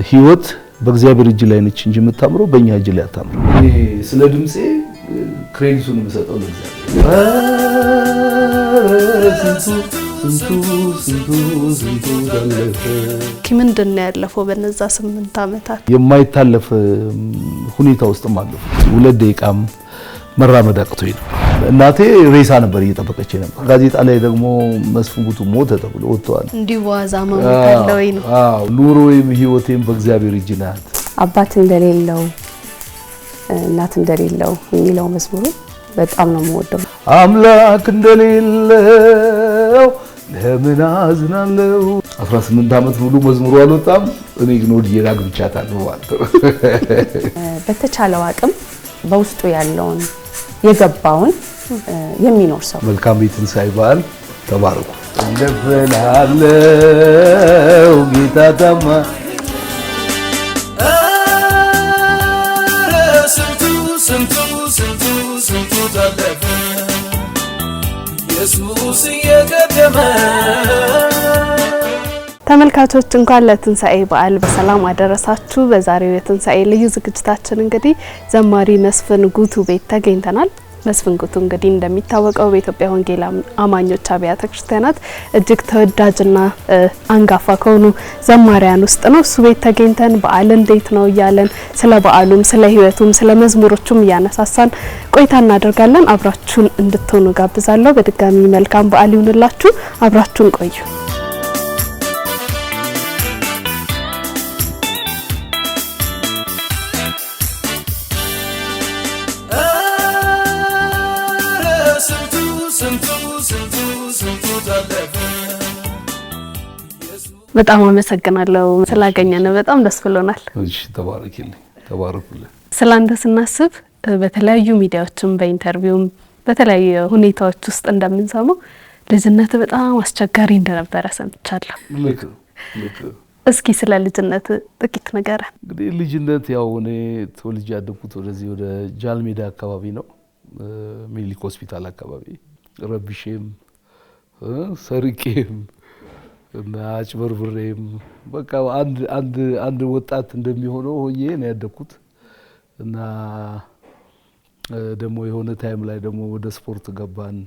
ህይወት በእግዚአብሔር እጅ ላይ ነች እንጂ የምታምረው በእኛ እጅ ላይ አታምረው። እኔ ስለ ድምጼ ክሬዲቱን የምሰጠው ለእግዚአብሔር። ምንድን ነው ያለፈው በነዛ 8 አመታት? የማይታለፍ ሁኔታ ውስጥም አለፉ። 2 ደቂቃም መራመድ አቅቶኝ ነው። እናቴ ሬሳ ነበር እየጠበቀች ነበር። ጋዜጣ ላይ ደግሞ መስፍን ጉቱ ሞተ ተብሎ ወጥቷል። እንዲህ ዋዛ ማመት አለው ነው። አዎ ኑሮዬም ህይወቴም በእግዚአብሔር እጅ ናት። አባት እንደሌለው እናት እንደሌለው የሚለው መዝሙሩ በጣም ነው የምወደው። አምላክ እንደሌለው ለምን አዝናለሁ። 18 አመት ሙሉ መዝሙሩ አልወጣም። እኔ ግን ወዲዬ አግብቻታለሁ ማለት ነው። በተቻለው አቅም በውስጡ ያለውን የገባውን የሚኖር ሰው መልካም የትንሣኤ በዓል ተባረኩ። እንደፈናለው ጌታ ታማ ስንቱ ታለፈ ኢየሱስ እየቀደመ። ተመልካቾች እንኳን ለትንሣኤ በዓል በሰላም አደረሳችሁ። በዛሬው የትንሣኤ ልዩ ዝግጅታችን እንግዲህ ዘማሪ መስፍን ጉቱ ቤት ተገኝተናል። መስፍን ጉቱ እንግዲህ እንደሚታወቀው በኢትዮጵያ ወንጌል አማኞች አብያተ ክርስቲያናት እጅግ ተወዳጅና አንጋፋ ከሆኑ ዘማሪያን ውስጥ ነው። እሱ ቤት ተገኝተን በዓል እንዴት ነው እያለን ስለ በዓሉም ስለ ህይወቱም ስለ መዝሙሮቹም እያነሳሳን ቆይታ እናደርጋለን። አብራችሁን እንድትሆኑ ጋብዛለሁ። በድጋሚ መልካም በዓል ይሁንላችሁ። አብራችሁን ቆዩ። በጣም አመሰግናለሁ ስላገኘን በጣም ደስ ብሎናል። እሺ ተባረኩልኝ። ስላንተ ስናስብ በተለያዩ ሚዲያዎችም በኢንተርቪውም በተለያዩ ሁኔታዎች ውስጥ እንደምንሰማው ልጅነት በጣም አስቸጋሪ እንደነበረ ሰምቻለሁ። ልክ እስኪ ስለ ልጅነት ጥቂት ነገር። እንግዲህ ልጅነት ያው እኔ ተወልጄ ያደግኩት ወደዚህ ወደ ጃልሜዳ አካባቢ ነው። ሚኒሊክ ሆስፒታል አካባቢ ረብሼም ሰርቄም እና አጭበርብሬም በቃ አንድ ወጣት እንደሚሆነው ሆኜ ነው ያደግኩት። እና ደግሞ የሆነ ታይም ላይ ደግሞ ወደ ስፖርት ገባን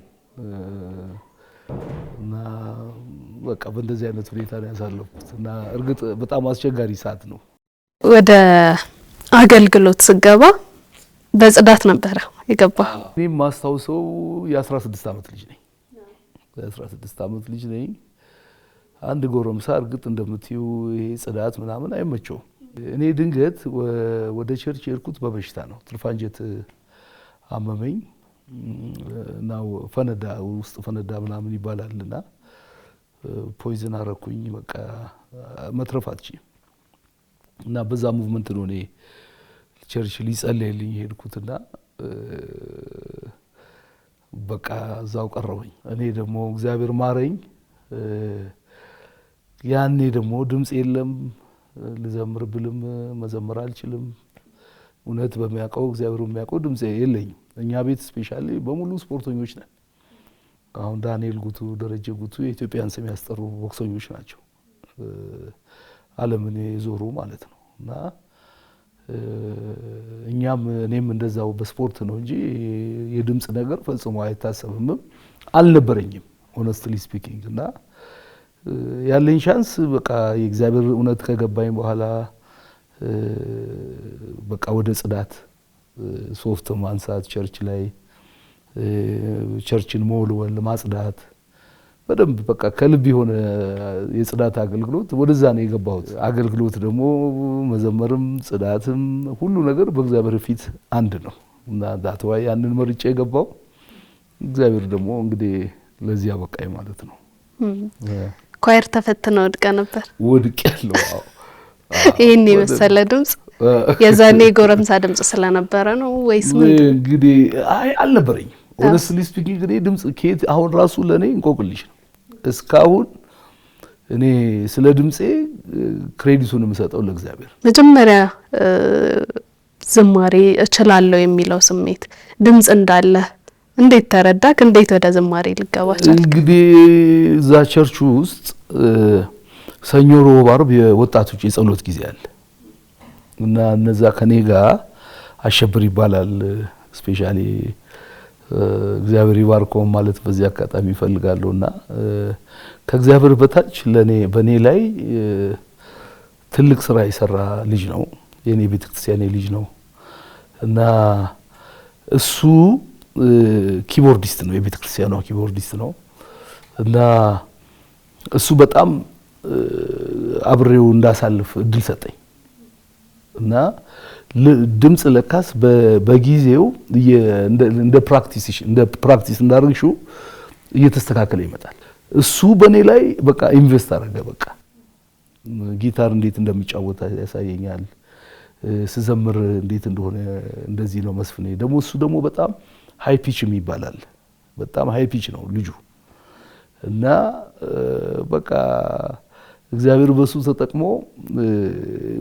እና በቃ በእንደዚህ አይነት ሁኔታ ነው ያሳለፍኩት። እና እርግጥ በጣም አስቸጋሪ ሰዓት ነው። ወደ አገልግሎት ስገባ በጽዳት ነበር የገባው። እኔ ማስታውሰው የ16 አመት ልጅ ነኝ። የ16 አመት ልጅ ነኝ። አንድ ጎረምሳ እርግጥ እንደምትዩ ይሄ ጽዳት ምናምን አይመቸው። እኔ ድንገት ወደ ቸርች የሄድኩት በበሽታ ነው። ትርፋንጀት አመመኝ እና ፈነዳ ውስጥ ፈነዳ ምናምን ይባላልና ፖይዝን አረኩኝ። በቃ መትረፍ አትችልም። እና በዛ ሙቭመንት ነው እኔ ቸርች ሊጸልይልኝ ሄድኩትና በቃ እዛው ቀረሁኝ። እኔ ደግሞ እግዚአብሔር ማረኝ። ያኔ ደግሞ ድምጽ የለም፣ ልዘምር ብልም መዘመር አልችልም። እውነት በሚያውቀው እግዚአብሔር በሚያውቀው ድምጽ የለኝም። እኛ ቤት ስፔሻሊ በሙሉ ስፖርተኞች ነን። አሁን ዳንኤል ጉቱ፣ ደረጀ ጉቱ የኢትዮጵያን ስም ያስጠሩ ቦክሰኞች ናቸው፣ ዓለምን የዞሩ ማለት ነው። እና እኔም እንደዛው በስፖርት ነው እንጂ የድምጽ ነገር ፈጽሞ አይታሰብም አልነበረኝም ሆነስትሊ ስፒኪንግ። እና ያለኝ ቻንስ በቃ የእግዚአብሔር እውነት ከገባኝ በኋላ በቃ ወደ ጽዳት ሶፍት ማንሳት፣ ቸርች ላይ ቸርችን መወልወል፣ ማጽዳት በደንብ በቃ ከልብ የሆነ የጽዳት አገልግሎት ወደዛ ነው የገባሁት። አገልግሎት ደግሞ መዘመርም ጽዳትም ሁሉ ነገር በእግዚአብሔር ፊት አንድ ነው እና ዳትዋይ ያንን መርጬ የገባው እግዚአብሔር ደግሞ እንግዲህ ለዚህ ያበቃኝ ማለት ነው። ኳየር ተፈትነው ወድቀ ነበር? ወድቄያለሁ። አዎ። ይሄን የመሰለ ድምጽ የዛኔ ጎረምሳ ድምጽ ስለነበረ ነው ወይስ ምን? እንግዲህ አልነበረኝም። ሆነስትሊ ስፒኪንግ እኔ ድምጽ ከየት አሁን ራሱ ለኔ እንቆቅልሽ ነው። እስካሁን እኔ ስለ ድምጼ ክሬዲቱን የምሰጠው ለእግዚአብሔር። መጀመሪያ ዝማሬ እችላለሁ የሚለው ስሜት ድምጽ እንዳለ እንዴት ተረዳክ? እንዴት ወደ ዝማሬ ልገባቻል? እንግዲህ እዛ ቸርቹ ውስጥ ሰኞ፣ ሮብ፣ ዓርብ የወጣቶች የጸሎት ጊዜ አለ እና እነዛ ከኔ ጋር አሸብር ይባላል ስፔሻሊ እግዚአብሔር ይባርከው ማለት በዚህ አጋጣሚ ይፈልጋለሁና ከእግዚአብሔር በታች በኔ ላይ ትልቅ ስራ የሰራ ልጅ ነው። የኔ ቤተክርስቲያን ልጅ ነው እና እሱ ኪቦርዲስት ነው፣ የቤተክርስቲያኗ ኪቦርዲስት ነው እና እሱ በጣም አብሬው እንዳሳልፍ እድል ሰጠኝ እና ድምጽ ለካስ በጊዜው እንደ ፕራክቲስ እንዳርግሽው እየተስተካከለ ይመጣል። እሱ በኔ ላይ በቃ ኢንቨስት አደረገ። በቃ ጊታር እንዴት እንደሚጫወት ያሳየኛል፣ ስዘምር እንዴት እንደሆነ እንደዚህ ነው መስፍኔ። ደግሞ እሱ ደግሞ በጣም ሃይ ፒች ይባላል፣ በጣም ሃይ ፒች ነው ልጁ እና በቃ እግዚአብሔር በሱ ተጠቅሞ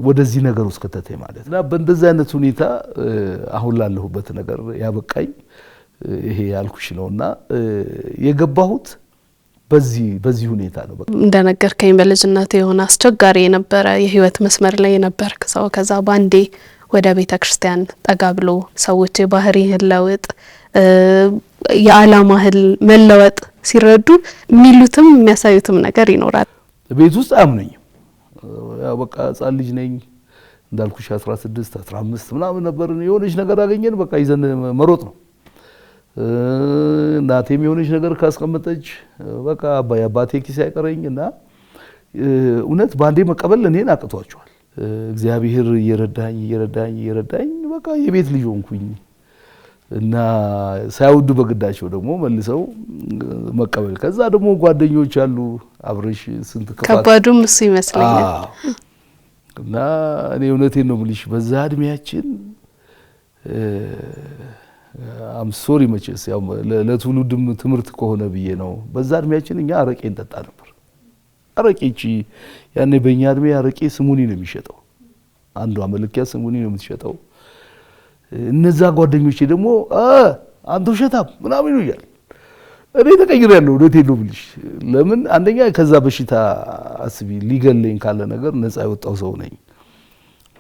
ወደዚህ ነገር ውስጥ ከተተኝ ማለት እና በእንደዚህ አይነት ሁኔታ አሁን ላለሁበት ነገር ያበቃኝ ይሄ ያልኩሽ ነውና የገባሁት በዚህ ሁኔታ ነው። በቃ እንደነገርከኝ በልጅነት የሆነ አስቸጋሪ የነበረ የህይወት መስመር ላይ የነበርክ ሰው ከዛ ባንዴ ወደ ቤተክርስቲያን ጠጋ ብሎ ሰዎች የባህሪህን ለውጥ የዓላማህን መለወጥ ሲረዱ የሚሉትም የሚያሳዩትም ነገር ይኖራል። ቤት ውስጥ አያምነኝም። ያው በቃ ህፃን ልጅ ነኝ እንዳልኩሽ 16 15 ምናምን ነበር። የሆነች ነገር አገኘን በቃ ይዘን መሮጥ ነው። እናቴም የሆነች ነገር ካስቀመጠች በቃ አባቴ ኪስ አይቀረኝ እና እውነት ባንዴ መቀበል እኔን አቅቷቸዋል። እግዚአብሔር እየረዳኝ በቃ የቤት ልጅ ሆንኩኝ እና ሳይወዱ በግዳቸው ደግሞ መልሰው መቀበል። ከዛ ደግሞ ጓደኞች አሉ አብረሽ ስንት ከባዱም እሱ ይመስለኛል እና እኔ እውነቴን ነው የምልሽ በዛ እድሜያችን አም ሶሪ መቼስ ያው ለትውልድም ትምህርት ከሆነ ብዬ ነው። በዛ እድሜያችን እኛ አረቄ እንጠጣ ነበር። አረቄቺ ያኔ በእኛ እድሜ አረቄ ስሙኒ ነው የሚሸጠው፣ አንዷ መለኪያ ስሙኒ ነው የምትሸጠው። እነዛ ጓደኞቼ ደግሞ አንተ ውሸታም ምናምን ይሉኛል። እኔ ተቀይሬያለሁ እውነቴን ነው የምልሽ። ለምን አንደኛ ከዛ በሽታ አስቢ ሊገለኝ ካለ ነገር ነፃ የወጣው ሰው ነኝ።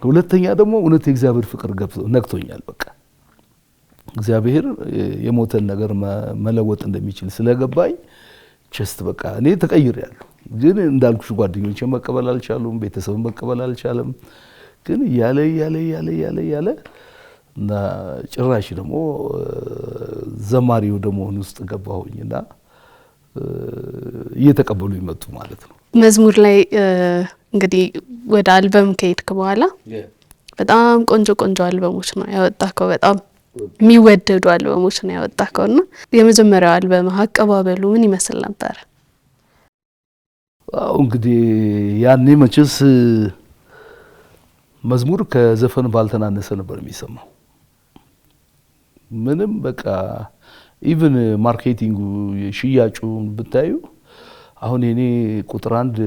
ሁለተኛ ደግሞ እውነት የእግዚአብሔር ፍቅር ነክቶኛል። በቃ እግዚአብሔር የሞተን ነገር መለወጥ እንደሚችል ስለገባኝ ጀስት በቃ እኔ ተቀይሬያለሁ። ግን እንዳልኩሽ ጓደኞቼ መቀበል አልቻሉም፣ ቤተሰብ መቀበል አልቻለም። ግን ያለ እና ጭራሽ ደግሞ ዘማሪው ደግሞ ውስጥ ገባሁኝና እየተቀበሉ ይመጡ ማለት ነው። መዝሙር ላይ እንግዲህ ወደ አልበም ከሄድክ በኋላ በጣም ቆንጆ አልበሞች ነው ያወጣከው፣ በጣም የሚወደዱ አልበሞች ነው ያወጣከውና የመጀመሪያው አልበም አቀባበሉ ምን ይመስል ነበር? አው እንግዲህ ያኔ መቼስ መዝሙር ከዘፈን ባልተናነሰ ነበር የሚሰማው። ምንም በቃ ኢቭን ማርኬቲንጉ ሽያጩ ብታዩ አሁን እኔ ቁጥር 1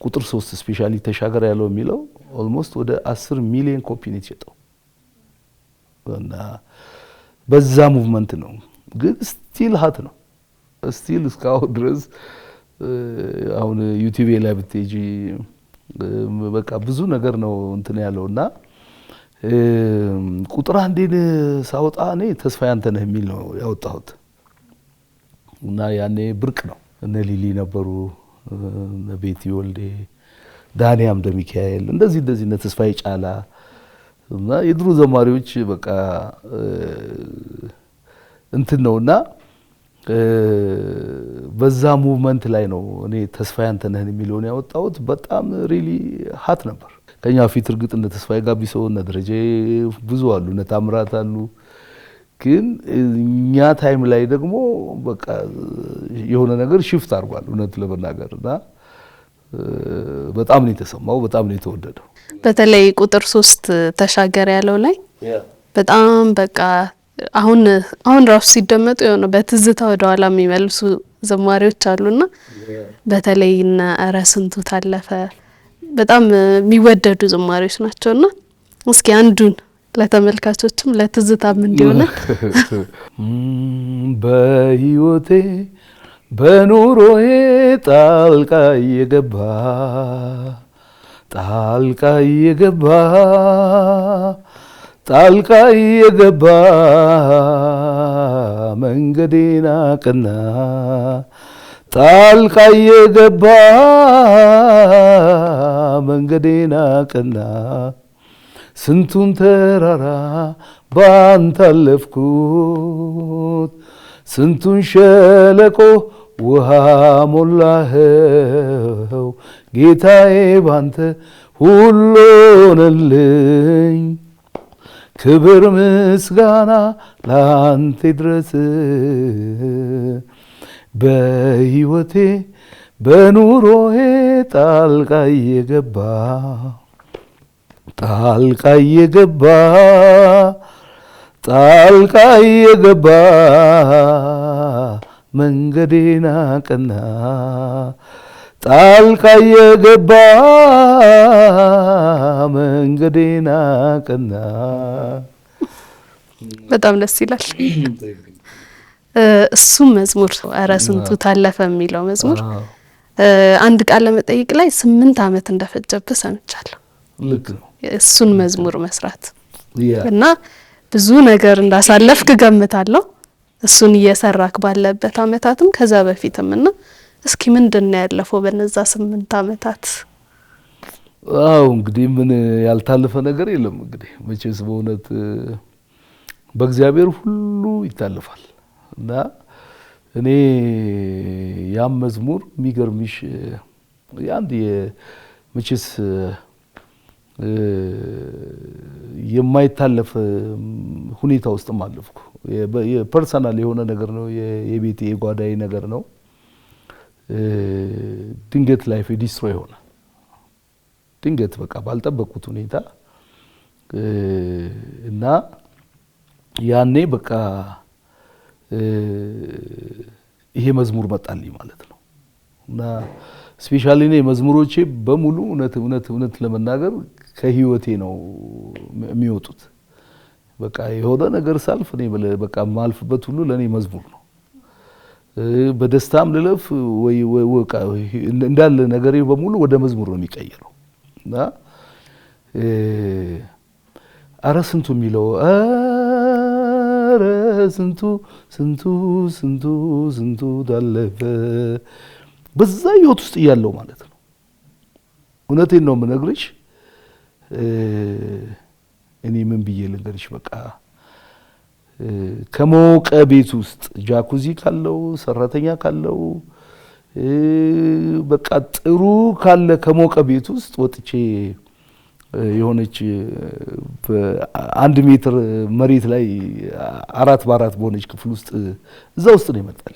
ቁጥር 3 ስፔሻሊ ተሻገር ያለው የሚለው ኦልሞስት ወደ 10 ሚሊዮን ኮፒ ነው የተሸጠው እና በዛ ሙቭመንት ነው። ግን ስቲል ሀት ነው ስቲል እስካሁን ድረስ አሁን ዩቲዩብ ላይ ብትጂ በቃ ብዙ ነገር ነው እንትን ያለውና ቁጥር 1 ሳወጣ እኔ ተስፋዬ አንተነህ የሚል ነው ያወጣሁት እና ያኔ ብርቅ ነው። እነ ሊሊ ነበሩ፣ እነ ቤቲ ወልዴ፣ ዳንያም ደሚካኤል እንደዚህ እነ ተስፋዬ ጫላ እና የድሮ ዘማሪዎች በቃ እንትን ነውና በዛ ሙቭመንት ላይ ነው እኔ ተስፋዬ አንተነህን የሚለውን ያወጣሁት። በጣም ሪሊ ሀት ነበር። ከኛ ፊት እርግጥ እንደ ተስፋዬ ጋቢሶ እና ደረጀ ብዙ አሉ፣ እነ ታምራት አሉ። ግን እኛ ታይም ላይ ደግሞ በቃ የሆነ ነገር ሽፍት አድርጓል እውነት ለመናገርና በጣም ነው የተሰማው፣ በጣም ነው የተወደደው። በተለይ ቁጥር 3 ተሻገር ያለው ላይ በጣም በቃ አሁን ራሱ ሲደመጡ የሆነ በትዝታ ወደ ኋላ የሚመልሱ ዘማሪዎች አሉና በተለይ እና ኧረ ስንቱ ታለፈ በጣም የሚወደዱ ዘማሪዎች ናቸውና እስኪ አንዱን ለተመልካቾችም ለትዝታም እንዲሆነ በህይወቴ በኑሮዬ ጣልቃ የገባ መንገዴን አቀና ጣልቃ የገባ መንገዴን አቀና ስንቱን ተራራ ባንተ አለፍኩት ስንቱን ሸለቆ ውሃ ሞላኸው ጌታዬ ባንተ ሁሉ ሆነልኝ ክብር ምስጋና ላንተ ድረስ በሕይወቴ በኑሮዬ ጣልቃ የገባ መንገዴን አቀና ጣልቃ የገባ መንገዴን አቀና። በጣም ደስ ይላል። እሱ መዝሙር ኧረ ስንቱ ታለፈ የሚለው መዝሙር አንድ ቃለ መጠይቅ ላይ 8 ዓመት እንደፈጀብህ ሰምቻለሁ። ልክ ነው። እሱን መዝሙር መስራት እና ብዙ ነገር እንዳሳለፍክ ገምታለሁ። እሱን እየሰራክ ባለበት አመታትም ከዛ በፊትም እና እስኪ ምንድነው ያለፈው በነዛ 8 ዓመታት? አው እንግዲህ ምን ያልታለፈ ነገር የለም። እንግዲህ መቼስ በእውነት በእግዚአብሔር ሁሉ ይታለፋል እና እኔ ያም መዝሙር የሚገርምሽ ያንድ መቼስ የማይታለፍ ሁኔታ ውስጥም አለፍኩ። የፐርሰናል የሆነ ነገር ነው፣ የቤቴ የጓዳዬ ነገር ነው። ድንገት ላይፍ ዲስትሮይ ሆነ። ድንገት በቃ ባልጠበቁት ሁኔታ እና ያኔ በቃ ይሄ መዝሙር መጣልኝ ማለት ነው። እና ስፔሻሊ እኔ መዝሙሮቼ በሙሉ እውነት ለመናገር ከህይወቴ ነው የሚወጡት። በቃ የሆነ ነገር ሳልፍ እኔ በቃ ማልፍበት ሁሉ ለኔ መዝሙር ነው። በደስታም ልለፍ ወይ እንዳለ ነገሬ በሙሉ ወደ መዝሙር ነው የሚቀየረው። እና አረ ስንቱ የሚለው አረ ስንቱ ታለፈ በዛ ህይወት ውስጥ እያለው ማለት ነው። እውነቴን ነው የምነግርሽ። እኔ ምን ብዬ ልንገርሽ፣ በቃ ከሞቀ ቤት ውስጥ ጃኩዚ ካለው ሰራተኛ ካለው በቃ ጥሩ ካለ ከሞቀ ቤት ውስጥ ወጥቼ የሆነች በ1 ሜትር መሬት ላይ 4 በ4 በሆነች ክፍል ውስጥ እዛ ውስጥ ነው ይመጣል።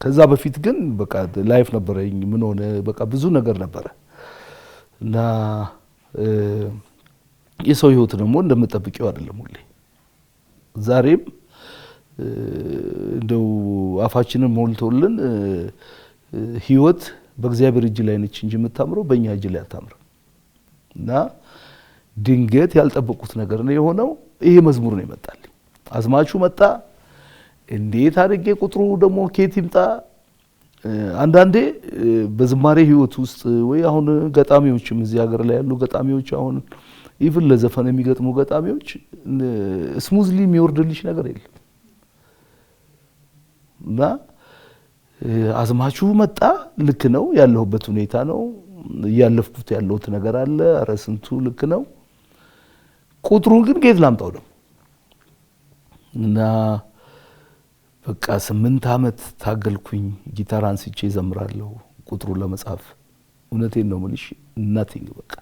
ከዛ በፊት ግን በቃ ላይፍ ነበረኝ። ምን ሆነ በቃ ብዙ ነገር ነበረ እና የሰው ህይወት ደግሞ እንደምጠብቂው አይደለም ሁሌ። ዛሬም እንደው አፋችንን ሞልቶልን ህይወት በእግዚአብሔር እጅ ላይ ነች እንጂ የምታምረው በእኛ እጅ ላይ አታምርም። እና ድንገት ያልጠበቁት ነገር ነው የሆነው። ይሄ መዝሙር ነው ይመጣልኝ። አዝማቹ መጣ። እንዴት አድርጌ ቁጥሩ ደግሞ ኬት ይምጣ። አንዳንዴ በዝማሬ ህይወት ውስጥ ወይ አሁን ገጣሚዎችም እዚህ ሀገር ላይ ያሉ ገጣሚዎች አሁን ኢቭን ለዘፈን የሚገጥሙ ገጣሚዎች ስሙዝሊ የሚወርድልሽ ነገር የለም። እና አዝማቹ መጣ። ልክ ነው ያለሁበት ሁኔታ ነው ያለፍኩት ያለሁት ነገር አለ። አረ ስንቱ ልክ ነው። ቁጥሩን ግን ጌት ላምጣው ደግሞ እና በቃ 8 ዓመት ታገልኩኝ። ጊታር አንስቼ ዘምራለሁ ቁጥሩን ለመጻፍ። እውነቴን ነው የምልሽ ናቲንግ በቃ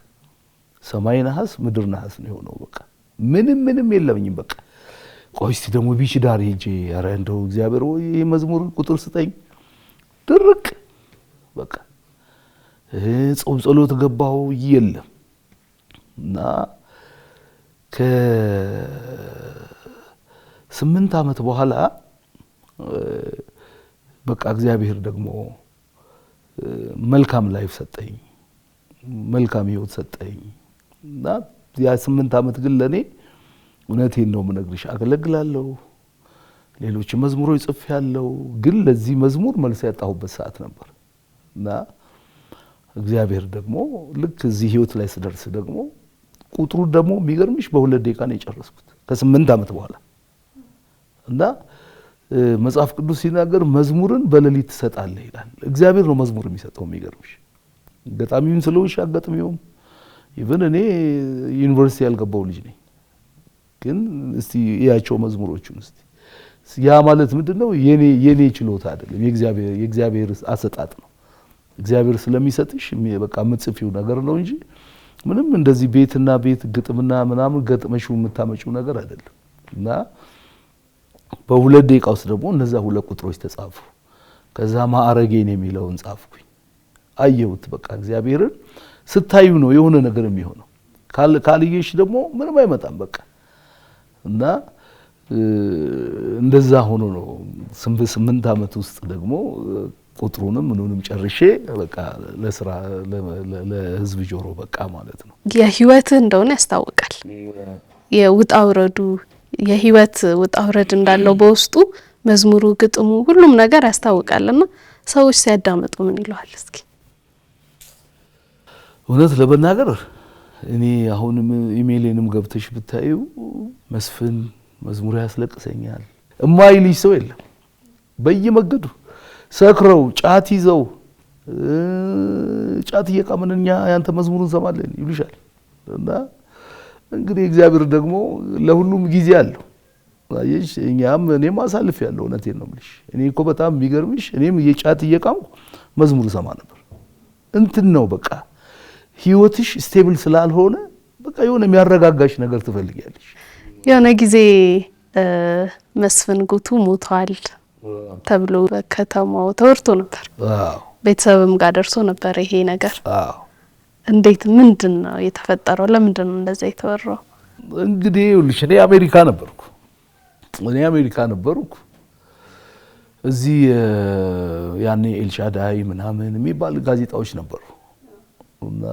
ሰማይ ነሐስ ምድር ነሐስ ነው የሆነው። በቃ ምንም የለኝም። በቃ ቆይ እስቲ ደግሞ ቢች ዳር ሄጄ አረ እንደው እግዚአብሔር ወይ ይሄ መዝሙር ቁጥር ስጠኝ። ድርቅ በቃ ጾም ጸሎት ገባው የለም። እና ከ8 ዓመት በኋላ በቃ እግዚአብሔር ደግሞ መልካም ላይፍ ሰጠኝ፣ መልካም ህይወት ሰጠኝ። እና ያ 8 ዓመት ግን ለኔ እውነቴን ነው የምነግርሽ አገለግላለሁ፣ ሌሎች መዝሙሮች ጽፍ ያለው ግን ለዚህ መዝሙር መልስ ያጣሁበት ሰዓት ነበር እና እግዚአብሔር ደግሞ ልክ እዚህ ህይወት ላይ ስደርስ ደግሞ ቁጥሩ ደግሞ የሚገርምሽ በ2 ደቂቃ ነው የጨረስኩት ከ8 ዓመት በኋላ እና መጽሐፍ ቅዱስ ሲናገር መዝሙርን በሌሊት ትሰጣለህ ይላል። እግዚአብሔር ነው መዝሙር የሚሰጠው። የሚገርምሽ ገጣሚውን ስለውሽ አጋጥሚውም ኢቭን እኔ ዩኒቨርሲቲ ያልገባው ልጅ ነኝ ግን እስቲ ያቸው መዝሙሮቹን እስቲ ያ ማለት ምንድነው የኔ ችሎታ አይደለም የእግዚአብሔር አሰጣጥ ነው። እግዚአብሔር ስለሚሰጥሽ በቃ የምትጽፊው ነገር ነው እንጂ ምንም እንደዚህ ቤትና ቤት ግጥምና ምናምን ገጥመሽው የምታመጪው ነገር አይደለም እና በ2 ደቂቃ ውስጥ ደግሞ እነዛ 2 ቁጥሮች ተጻፉ። ከዛ ማዕረጌን የሚለውን ጻፍኩኝ። አየሁት በቃ እግዚአብሔርን ስታዩ ነው የሆነ ነገር የሚሆነው። ካልየሽ ደግሞ ምንም አይመጣም በቃ እና እንደዛ ሆኖ ነው 8 ዓመት ውስጥ ደግሞ ቁጥሩንም ምኑንም ጨርሼ በቃ ለስራ ለህዝብ ጆሮ በቃ ማለት ነው። የህይወት እንደሆነ ያስታውቃል። የውጣውረዱ የህይወት ውጣውረድ እንዳለው በውስጡ መዝሙሩ፣ ግጥሙ፣ ሁሉም ነገር ያስታውቃልና ሰዎች ሲያዳምጡ ምን ይሏል? እስኪ እውነት ለመናገር እኔ አሁንም ኢሜይሌንም ገብተሽ ብታዩ መስፍን መዝሙር ያስለቅሰኛል እማይልሽ ሰው የለም። በየመገዱ ሰክረው ጫት ይዘው ጫት እየቃመንኛ ያንተ መዝሙሩን ሰማለን ይሉሻል። እና እንግዲህ እግዚአብሔር ደግሞ ለሁሉም ጊዜ አለው። አየሽ እኔም አሳልፍ ያለው እውነቴን ነው የምልሽ። እኔ እኮ በጣም የሚገርምሽ እኔም የጫት እየቃምኩ መዝሙር ሰማ ነበር። እንትን ነው በቃ ህይወትሽ ስቴብል ስላልሆነ በቃ የሆነ የሚያረጋጋሽ ነገር ትፈልጊያለሽ። የሆነ ጊዜ መስፍን ጉቱ ሞቷል ተብሎ በከተማው ተወርቶ ነበር። ቤተሰብም ጋር ደርሶ ነበር ይሄ ነገር። እንዴት ምንድነው የተፈጠረው? ለምንድን ነው እንደዛ የተወራው? እንግዲህ ልሽ እኔ አሜሪካ ነበርኩ። እዚህ ያኔ ኤልሻዳይ ምናምን የሚባል ጋዜጣዎች ነበሩ እና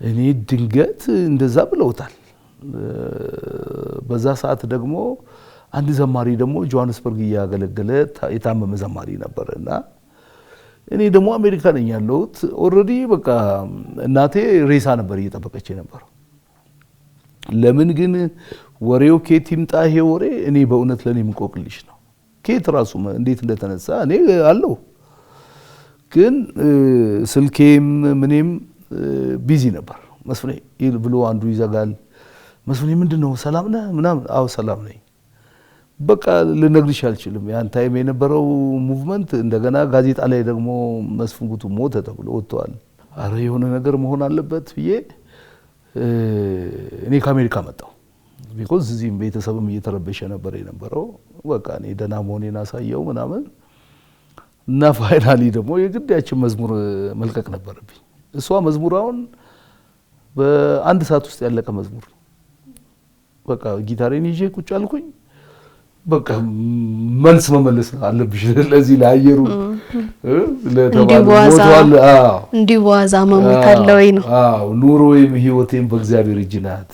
እኔ ድንገት እንደዛ ብለውታል። በዛ ሰዓት ደግሞ አንድ ዘማሪ ደግሞ ጆሃንስበርግ ያገለገለ የታመመ ዘማሪ ነበርና እኔ ደግሞ አሜሪካ ነኝ ያለሁት። ኦሬዲ በቃ እናቴ ሬሳ ነበር እየጠበቀች ነበር። ለምን ግን ወሬው ኬት ይምጣ ይሄ ወሬ እኔ በእውነት ለኔ ምቆቅልሽ ነው። ኬት ራሱ እንዴት እንደተነሳ እኔ አለው ግን ስልኬም ምንም ቢዚ ነበር። መስፍኔ ብሎ አንዱ ይዘጋል። መስፍኔ ምንድነው ሰላም ነህ ምናምን? አዎ ሰላም ነኝ። በቃ ልነግርሽ አልችልም። ያን ታይም የነበረው ሙቭመንት እንደገና ጋዜጣ ላይ ደግሞ መስፍን ጉቱ ሞተ ተብሎ ወጥቷል። አረ የሆነ ነገር መሆን አለበት ብዬ እኔ ከአሜሪካ መጣሁ። ቢኮዝ እዚህም ቤተሰብም እየተረበሸ ነበር የነበረው። በቃ እኔ ደህና መሆኔን አሳየው ምናምን እና ፋይናሊ ደግሞ የግዳችን መዝሙር መልቀቅ ነበረብኝ። እሷ መዝሙራውን በአንድ ሰዓት ውስጥ ያለቀ መዝሙር። በቃ ጊታሬን ይዤ ቁጭ አልኩኝ። በቃ መልስ መመለስ አለብሽ ለዚህ ለአየሩ እንዲዋዛ መሞት አለ ወይ ነው። አዎ ኑሮዬም ህይወቴም በእግዚአብሔር እጅ ናት፣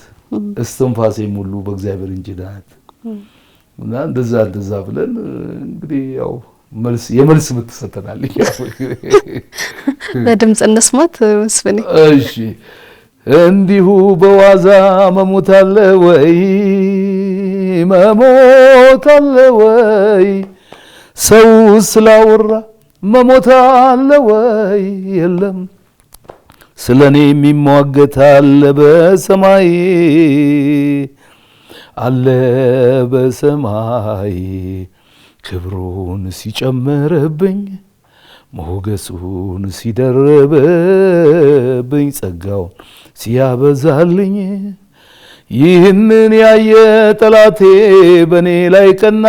እስትንፋሴም ሁሉ በእግዚአብሔር እጅ ናት እና እንደዛ ብለን እንግዲህ ያው የመልስ ምትሰተናል። በድምጽ እንስማት መስፍኔ። እሺ እንዲሁ በዋዛ መሞት አለ ወይ መሞት አለ ወይ? ሰው ስላወራ መሞት አለ ወይ? የለም ስለኔ የሚሟገት አለ በሰማይ አለ በሰማይ ክብሩን ሲጨምርብኝ ሞገሱን ሲደርብብኝ ጸጋውን ሲያበዛልኝ ይህንን ያየ ጠላቴ በኔ ላይ ቀና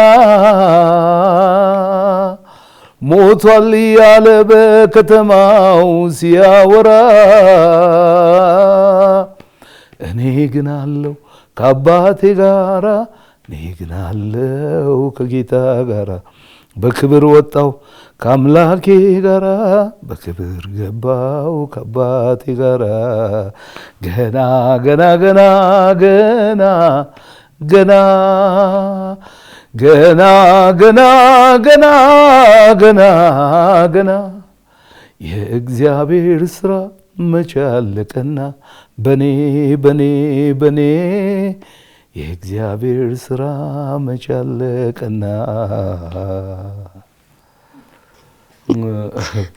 ሞቷል ያለ በከተማው ሲያወራ እኔ ግን አለው ከአባቴ ጋራ እኔ ግን አለው ከጌታ ጋራ በክብር ወጣው ከአምላኬ ጋራ በክብር ገባው ከአባቴ ጋራ ገና ገና ገና ገና ገና ገና ገና ገና ገና ገና የእግዚአብሔር ስራ መቼ አለቀና በኔ በኔ በኔ የእግዚአብሔር ስራ መቼ አለቀና።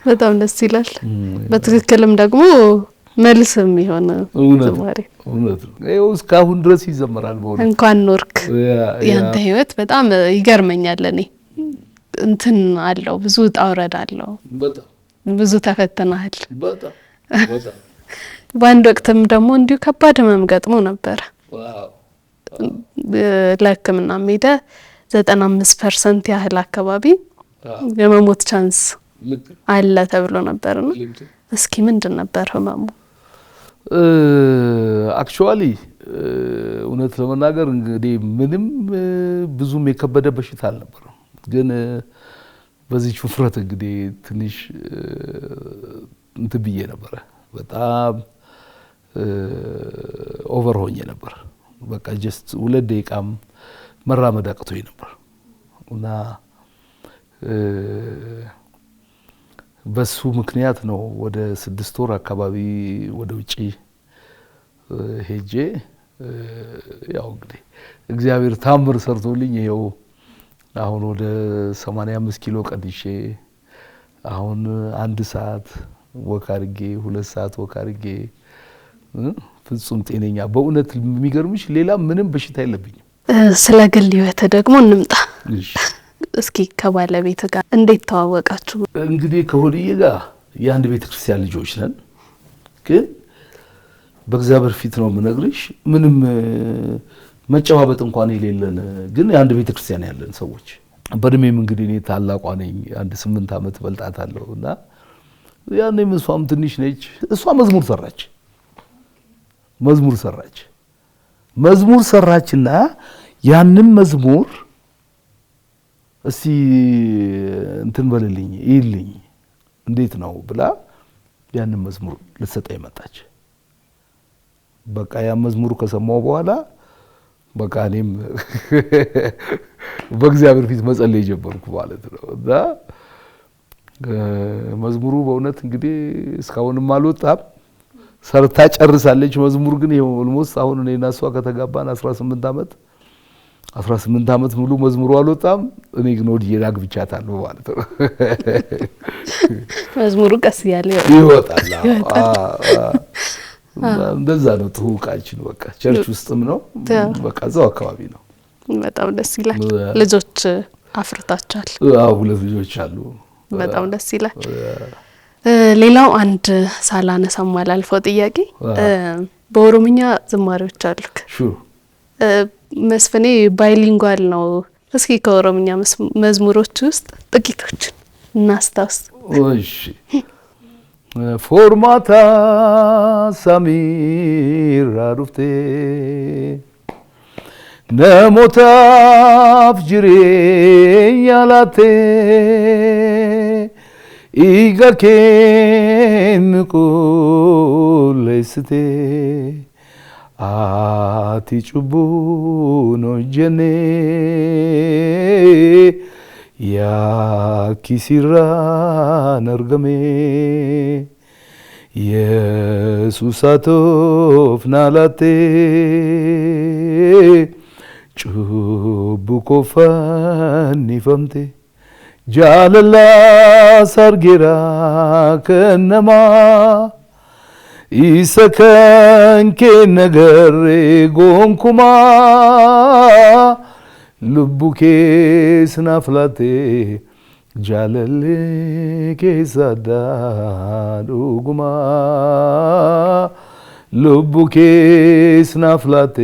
በጣም ደስ ይላል። በትክክልም ደግሞ መልስም የሆነ ዝማሬ እውነት ነው። ይኸው እስካሁን ድረስ ይዘመራል። በእውነት እንኳን ኖርክ። ያንተ ህይወት በጣም ይገርመኛል። እኔ እንትን አለው ብዙ ውጣ ውረድ አለው። በጣም ብዙ ተፈትነሃል። በጣም በጣም በአንድ ወቅትም ደግሞ እንዲሁ ከባድ ህመም ገጥሞ ነበር። ለሕክምና ሄደ 95% ያህል አካባቢ የመሞት ቻንስ አለ ተብሎ ነበርና እስኪ ምንድን ነበር ህመሙ? አክቹአሊ እውነት ለመናገር እንግዲህ ምንም ብዙም የከበደ በሽታ አልነበረም። ግን በዚህ ውፍረት እንግዲህ ትንሽ እንትን ብዬ ነበረ። በጣም ኦቨር ሆኜ ነበር። በቃ ጀስት 2 ደቂቃም መራመድ አቅቶኝ ነበር እና በሱ ምክንያት ነው ወደ 6 ወር አካባቢ ወደ ውጪ ሄጄ ያው እንግዲህ እግዚአብሔር ታምር ሰርቶልኝ ይኸው አሁን ወደ 85 ኪሎ ቀንሼ አሁን 1 ሰዓት ወክ አድርጌ 2 ሰዓት ወክ አድርጌ ፍጹም ጤነኛ። በእውነት የሚገርምሽ ሌላ ምንም በሽታ የለብኝም። ስለ ግል ህይወት ደግሞ እንምጣ። እስኪ ከባለቤት ጋር እንዴት ተዋወቃችሁ? እንግዲህ ከሆድዬ ጋር የአንድ ቤተክርስቲያን ልጆች ነን። ግን በእግዚአብሔር ፊት ነው የምነግርሽ፣ ምንም መጨባበጥ እንኳን የሌለን ግን የአንድ ቤተክርስቲያን ያለን ሰዎች። በእድሜም እንግዲህ እኔ ታላቋ ነኝ፣ 8 ዓመት በልጣታለሁ እና ያኔም እሷም ትንሽ ነች። እሷ መዝሙር ሰራችና ያንን መዝሙር እስቲ እንትን በልልኝ ይልኝ እንዴት ነው ብላ ያንን መዝሙር ልትሰጠኝ መጣች። በቃ ያ መዝሙር ከሰማው በኋላ በቃ እኔም በእግዚአብሔር ፊት መጸለይ ጀመርኩ ማለት ነው። እና መዝሙሩ በእውነት እንግዲህ እስካሁንም አልወጣም። ሰርታ ጨርሳለች። መዝሙር ግን ይሄው ኦልሞስት አሁን እኔና እሷ ከተጋባን 18 ዓመት ሙሉ መዝሙሩ አልወጣም። እኔ ግን ወዲዬ አግብቻታለሁ ማለት ነው። መዝሙሩ ቀስ እያለ ይወጣል። እንደዛ ነው ትውቃችን። በቃ ቸርች ውስጥም ነው፣ በቃ እዛው አካባቢ ነው። በጣም ደስ ይላል። ልጆች አፍርታችኋል? አዎ 2 ልጆች አሉ። በጣም ደስ ይላል። ሌላው አንድ ሳላነሳም አላልፈው ጥያቄ፣ በኦሮምኛ ዝማሬዎች አሉክ? መስፍኔ ባይሊንጓል ነው። እስኪ ከኦሮምኛ መዝሙሮች ውስጥ ጥቂቶችን እናስታውስ። እሺ። ፎርማታ ሳሚራ ዱፍቴ ነሞታፍ ጅሬኛ ላቴ ኢጋ ኬን ቁሌስቴ አቲ ጩቡን ሆጀኔ ያኪሲራን አርገሜ የሱሳቶፍ ናላቴ ጩቡ ኮፋኒፈምቴ ጃለላ ሳርጌራ ከነማ ኢሰከንኬ ነገሬ ጎንኩማ ልቡኬ ስናፍላቴ ጃለሌ ኬሳዳ ዱጉማ ልቡኬ ስናፍላቴ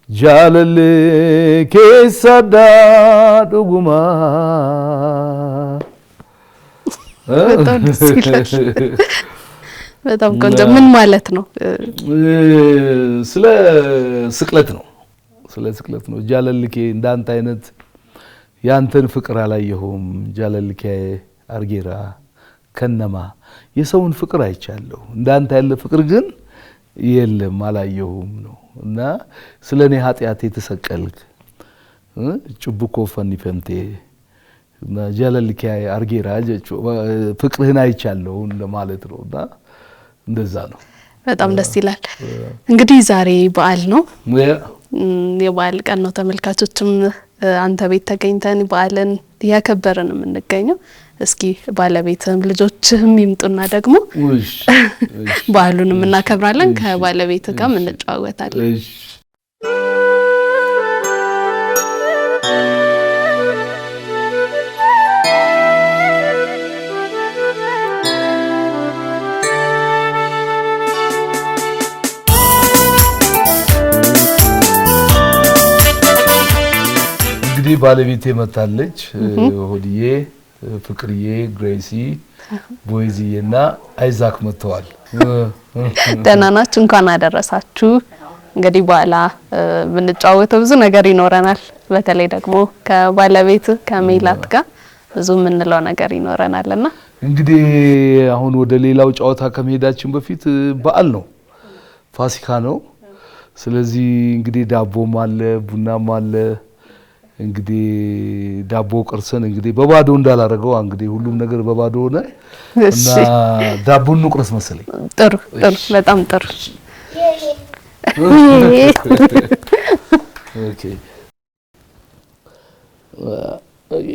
ጃለሌ ኬሳዳ ዱጉማ። በጣም ደስ ይላል። በጣም ቆንጆ። ምን ማለት ነው? ስለ ስቅለት ነው። ጃለልኬ እንዳንተ አይነት ያንተን ፍቅር አላየሁም። ጃለልኬ አርጌራ ከነማ የሰውን ፍቅር አይቻለሁ፣ እንዳንተ ያለ ፍቅር ግን የለም አላየሁም ነው። እና ስለኔ ኃጢአት የተሰቀልክ ጭቡኮ ፈኒፈምቴ ጀለልከ አርጌራ ጀቹ ፍቅርህን አይቻለሁ ለማለት ነውና እንደዛ ነው። በጣም ደስ ይላል። እንግዲህ ዛሬ በዓል ነው፣ የበዓል ቀን ነው። ተመልካቾችም አንተ ቤት ተገኝተን በዓልን ያከበርን የምንገኘው። እስኪ ባለቤትም ልጆችም ይምጡና ደግሞ በዓሉንም እናከብራለን። ከባለቤት ጋር እንጨዋወታለን። እንግዲህ ባለቤቴ መጣለች። ሆዲዬ፣ ፍቅርዬ፣ ግሬሲ፣ ቦይዚዬና አይዛክ መጥተዋል። ደህና ናችሁ? እንኳን አደረሳችሁ። እንግዲህ በኋላ ብንጫወተው ብዙ ነገር ይኖረናል። በተለይ ደግሞ ከባለቤት ከሜላት ጋር ብዙ የምንለው ነገር ይኖረናልና እንግዲህ አሁን ወደ ሌላው ጨዋታ ከመሄዳችን በፊት በዓል ነው፣ ፋሲካ ነው። ስለዚህ እንግዲህ ዳቦም አለ ቡናም አለ። እንግዲህ ዳቦ ቅርሰን እንግዲህ በባዶ እንዳላረገው እንግዲህ ሁሉም ነገር በባዶ ሆነ እና ዳቦን እንቁረስ መሰለኝ። ጥሩ ጥሩ፣ በጣም ጥሩ። ኦኬ ኦኬ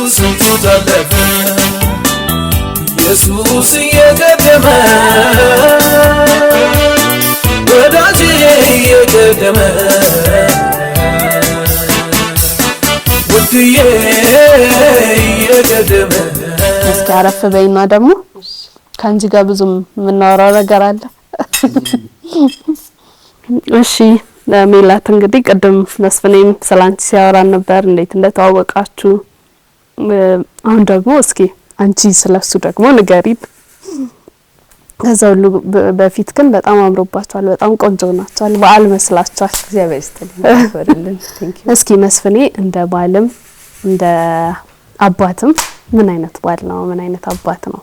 ስንቱ ታለፈ ኢየሱስ እየቀደመ ወዳጄ እየቀደመ ውድዬ እየቀደመ። እስኪ አረፍ በይና ደግሞ ከአንቺ ጋር ብዙም የምናወራው ነገር አለ። እሺ ሜላት፣ እንግዲህ ቅድም መስፍኔም ስላንቺ ሲያወራን ነበር እንዴት እንደተዋወቃችሁ። አሁን ደግሞ እስኪ አንቺ ስለሱ ደግሞ ንገሪን። ከዛ ሁሉ በፊት ግን በጣም አምሮባችኋል፣ በጣም ቆንጆ ናችኋል፣ በዓል መስላችኋል። እግዚአብሔር ይስጥልኝ። እስኪ መስፍኔ እንደ ባልም እንደ አባትም ምን አይነት ባል ነው? ምን አይነት አባት ነው?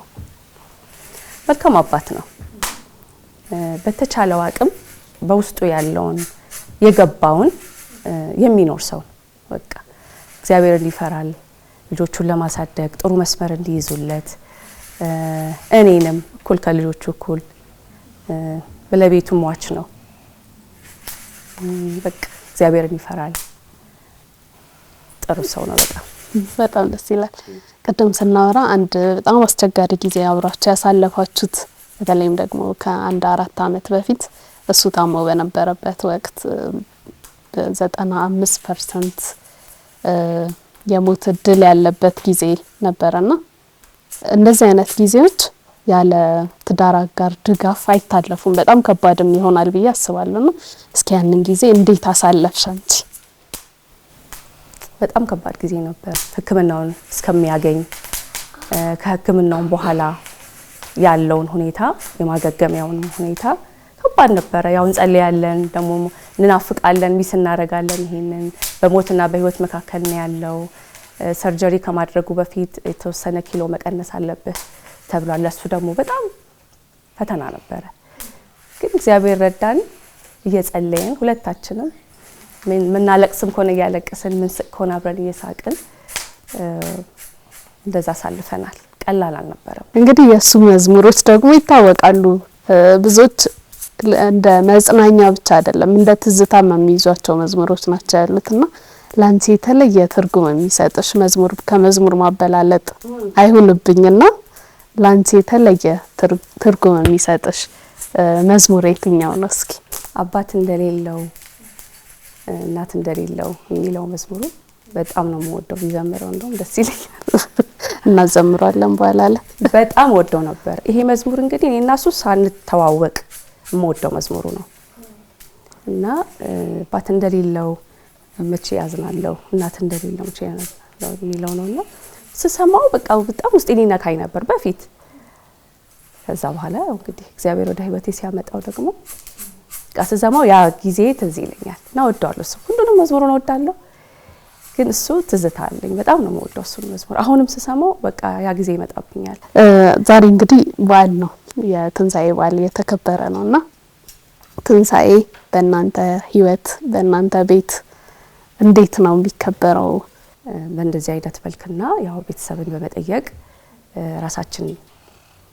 መልካም አባት ነው። በተቻለው አቅም በውስጡ ያለውን የገባውን የሚኖር ሰው በቃ እግዚአብሔርን ይፈራል። ልጆቹን ለማሳደግ ጥሩ መስመር እንዲይዙለት እኔንም እኩል ከልጆቹ እኩል ለቤቱ ሟች ነው። በቃ እግዚአብሔርን ይፈራል። ጥሩ ሰው ነው። በጣም ደስ ይላል። ቅድም ስናወራ አንድ በጣም አስቸጋሪ ጊዜ አብራችሁ ያሳለፋችሁት በተለይም ደግሞ ከአንድ 4 አመት በፊት እሱ ታሞ በነበረበት ወቅት 95% የሞት እድል ያለበት ጊዜ ነበርና እንደዚህ አይነት ጊዜዎች ያለ ትዳር አጋር ድጋፍ አይታለፉም። በጣም ከባድም ይሆናል ብዬ አስባለሁና እስኪ ያንን ጊዜ እንዴት አሳለፍሽ አንቺ? በጣም ከባድ ጊዜ ነበር። ሕክምናውን እስከሚያገኝ ከሕክምናው በኋላ ያለውን ሁኔታ የማገገሚያውን ሁኔታ ከባድ ነበረ። ያው እንጸልያለን፣ ደግሞ እንናፍቃለን፣ ሚስ እናረጋለን። ይሄንን በሞትና በህይወት መካከል ነው ያለው። ሰርጀሪ ከማድረጉ በፊት የተወሰነ ኪሎ መቀነስ አለበት ተብሏል። ለሱ ደግሞ በጣም ፈተና ነበረ። ግን እግዚአብሔር ረዳን። እየጸለየን ሁለታችንም ምናለቅስም ከሆነ እያለቅስን ምንስቅ ከሆነ አብረን እየሳቅን እንደዛ አሳልፈናል። ቀላል አልነበረም። እንግዲህ የሱ መዝሙሮች ደግሞ ይታወቃሉ። ብዙዎች እንደ መጽናኛ ብቻ አይደለም እንደ ትዝታም የሚይዟቸው መዝሙሮች ናቸው ያሉትና ላንቺ የተለየ ትርጉም የሚሰጥሽ መዝሙር ከመዝሙር ማበላለጥ አይሁንብኝና ላንቺ የተለየ ትርጉም የሚሰጥሽ መዝሙር የትኛው ነው? እስኪ አባት እንደሌለው እናት እንደሌለው የሚለው መዝሙሩ በጣም ነው የምወደው። ቢዘምረው እንደውም ደስ ይለኛል። እናዘምራለን በኋላ ላይ። በጣም ወደው ነበር። ይሄ መዝሙር እንግዲህ እኔና እሱ ሳንተዋወቅ የምወደው መዝሙሩ ነው እና አባት እንደሌለው መቼ ያዝናለሁ እናት እንደሌለው መቼ ያዝናለሁ የሚለው ነውና ስሰማው በቃ በጣም ውስጤን ይነካኝ ነበር በፊት። ከዛ በኋላ እንግዲህ እግዚአብሔር ወደ ህይወቴ ሲያመጣው ደግሞ ስሰማው ያ ጊዜ ትዝ ይለኛል እና ወደዋለሁ። እሱ ሁሉንም መዝሙሩን ወዳለሁ፣ ግን እሱ ትዝታ አለኝ። በጣም ነው የምወደው እሱን መዝሙር። አሁንም ስሰማው በቃ ያ ጊዜ ይመጣብኛል። ዛሬ እንግዲህ በዓል ነው፣ የትንሳኤ በዓል የተከበረ ነውና ትንሳኤ በእናንተ ህይወት በእናንተ ቤት እንዴት ነው የሚከበረው? በእንደዚህ አይነት መልክና ያው ቤተሰብን በመጠየቅ ራሳችን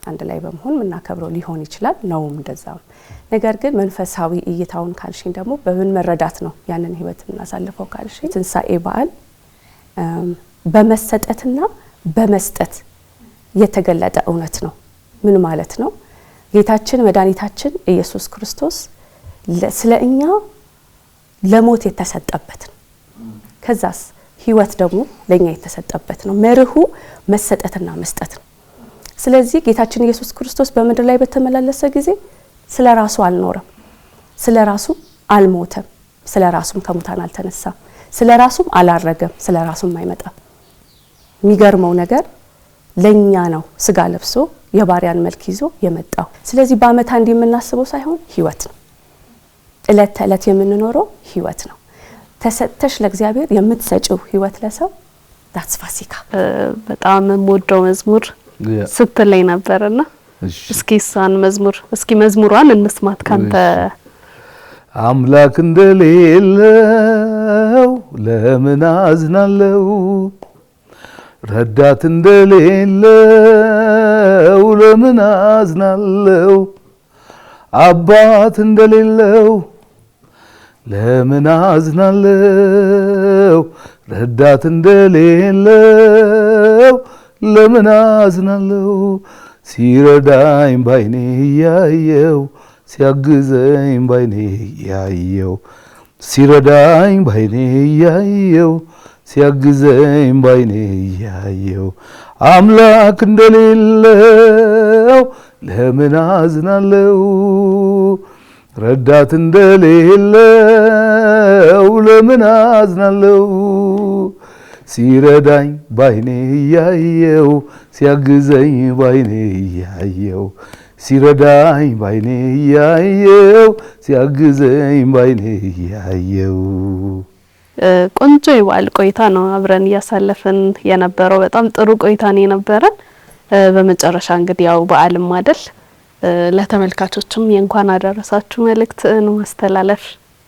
አንድ ላይ በመሆን የምናከብረው ሊሆን ይችላል ነውም እንደዛም። ነገር ግን መንፈሳዊ እይታውን ካልሽኝ ደግሞ በምን መረዳት ነው ያንን ህይወት እናሳልፈው ካልሽኝ ትንሳኤ በዓል በመሰጠትና በመስጠት የተገለጠ እውነት ነው። ምን ማለት ነው? ጌታችን መድኃኒታችን ኢየሱስ ክርስቶስ ስለእኛ ለሞት የተሰጠበት ነው። ከዛስ ህይወት ደግሞ ለኛ የተሰጠበት ነው። መርሁ መሰጠትና መስጠት ነው። ስለዚህ ጌታችን ኢየሱስ ክርስቶስ በምድር ላይ በተመላለሰ ጊዜ ስለራሱ አልኖረም፣ ስለራሱ አልሞተም፣ ስለራሱም ከሙታን አልተነሳም፣ ስለራሱም አላረገም፣ ስለራሱም አይመጣም። የሚገርመው ነገር ለኛ ነው ስጋ ለብሶ የባሪያን መልክ ይዞ የመጣው። ስለዚህ በአመት አንድ የምናስበው ሳይሆን ህይወት ነው። እለት ተእለት የምንኖረው ህይወት ነው። ተሰጥተሽ ለእግዚአብሔር የምትሰጪው ህይወት ለሰው ዳትስ ፋሲካ። በጣም የምወደው መዝሙር ስትለኝ ነበርና እስኪ እሷን መዝሙር መዝሙሯን እንስማት ካንተ። አምላክ እንደሌለው ለምን አዝናለው? ረዳት እንደሌለው ለምን አዝናለው? አባት እንደሌለው ለምን አዝናለው? ረዳት እንደሌለው ለምን አዝናለው? ሲረዳኝ ባይኔ ያየው ሲያግዘኝ ባይኔ ያየው ሲረዳኝ ባይኔ ያየው ሲያግዘኝ ባይኔ ያየው አምላክ እንደሌለው ለምን አዝናለው? ረዳት እንደሌለው ለምን አዝናለው? ሲረዳኝ ባይኔ ያየው ሲያግዘኝ ባይኔ ያየው ሲረዳኝ ባይኔ ያየው ሲያግዘኝ ባይኔ ያየው። ቆንጆ የበዓል ቆይታ ነው አብረን እያሳለፍን የነበረው። በጣም ጥሩ ቆይታ ነው የነበረን። በመጨረሻ እንግዲህ ያው በዓልም አይደል፣ ለተመልካቾችም የእንኳን አደረሳችሁ መልእክትን ማስተላለፍ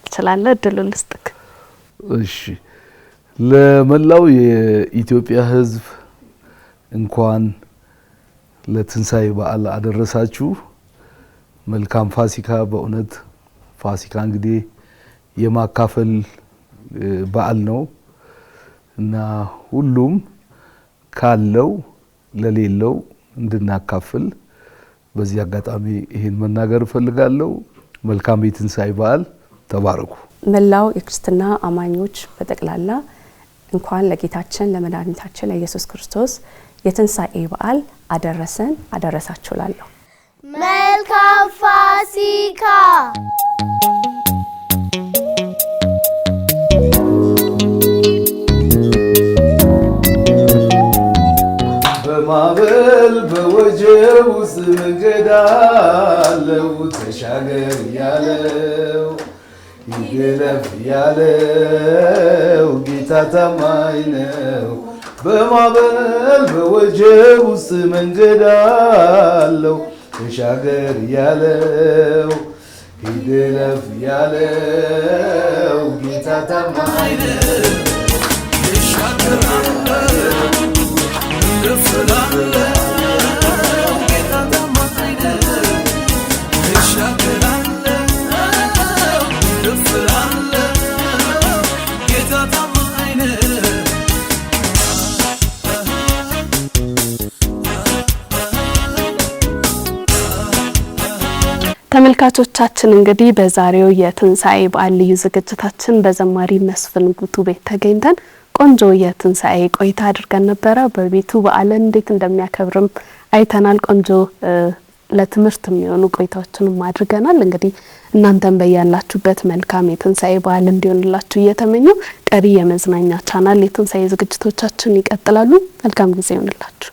ትችላለህ? እድሉን ልስጥክ። እሺ፣ ለመላው የኢትዮጵያ ሕዝብ እንኳን ለትንሳኤ በዓል አደረሳችሁ። መልካም ፋሲካ። በእውነት ፋሲካ እንግዲህ የማካፈል በዓል ነው እና ሁሉም ካለው ለሌለው እንድናካፍል በዚህ አጋጣሚ ይሄን መናገር እፈልጋለሁ። መልካም የትንሳኤ በዓል። ተባረኩ። መላው የክርስትና አማኞች በጠቅላላ እንኳን ለጌታችን ለመድኃኒታችን ለኢየሱስ ክርስቶስ የትንሳኤ በዓል አደረሰን አደረሳችሁ እላለሁ። መልካም ፋሲካ። በማዕበል በወጀብ ውስጥ መንገድ አለው ተሻገር ያለው ይገለፍ ያለው ጌታ ታማኝ ነው። በማዕበል በወጀብ ውስጥ መንገድ አለው ተሻገር ያለው ይገለፍ ያለው ጌታ ታማኝ ነው። ተመልካቾቻችን እንግዲህ በዛሬው የትንሳኤ በዓል ልዩ ዝግጅታችን በዘማሪ መስፍን ጉቱ ቤት ተገኝተን ቆንጆ የትንሳኤ ቆይታ አድርገን ነበረ። በቤቱ በዓልን እንዴት እንደሚያከብርም አይተናል። ቆንጆ ለትምህርት የሚሆኑ ቆይታዎችንም አድርገናል። እንግዲህ እናንተም በያላችሁበት መልካም የትንሳኤ በዓል እንዲሆንላችሁ እየተመኘው ቀሪ የመዝናኛ ቻናል የትንሳኤ ዝግጅቶቻችን ይቀጥላሉ። መልካም ጊዜ ይሁንላችሁ።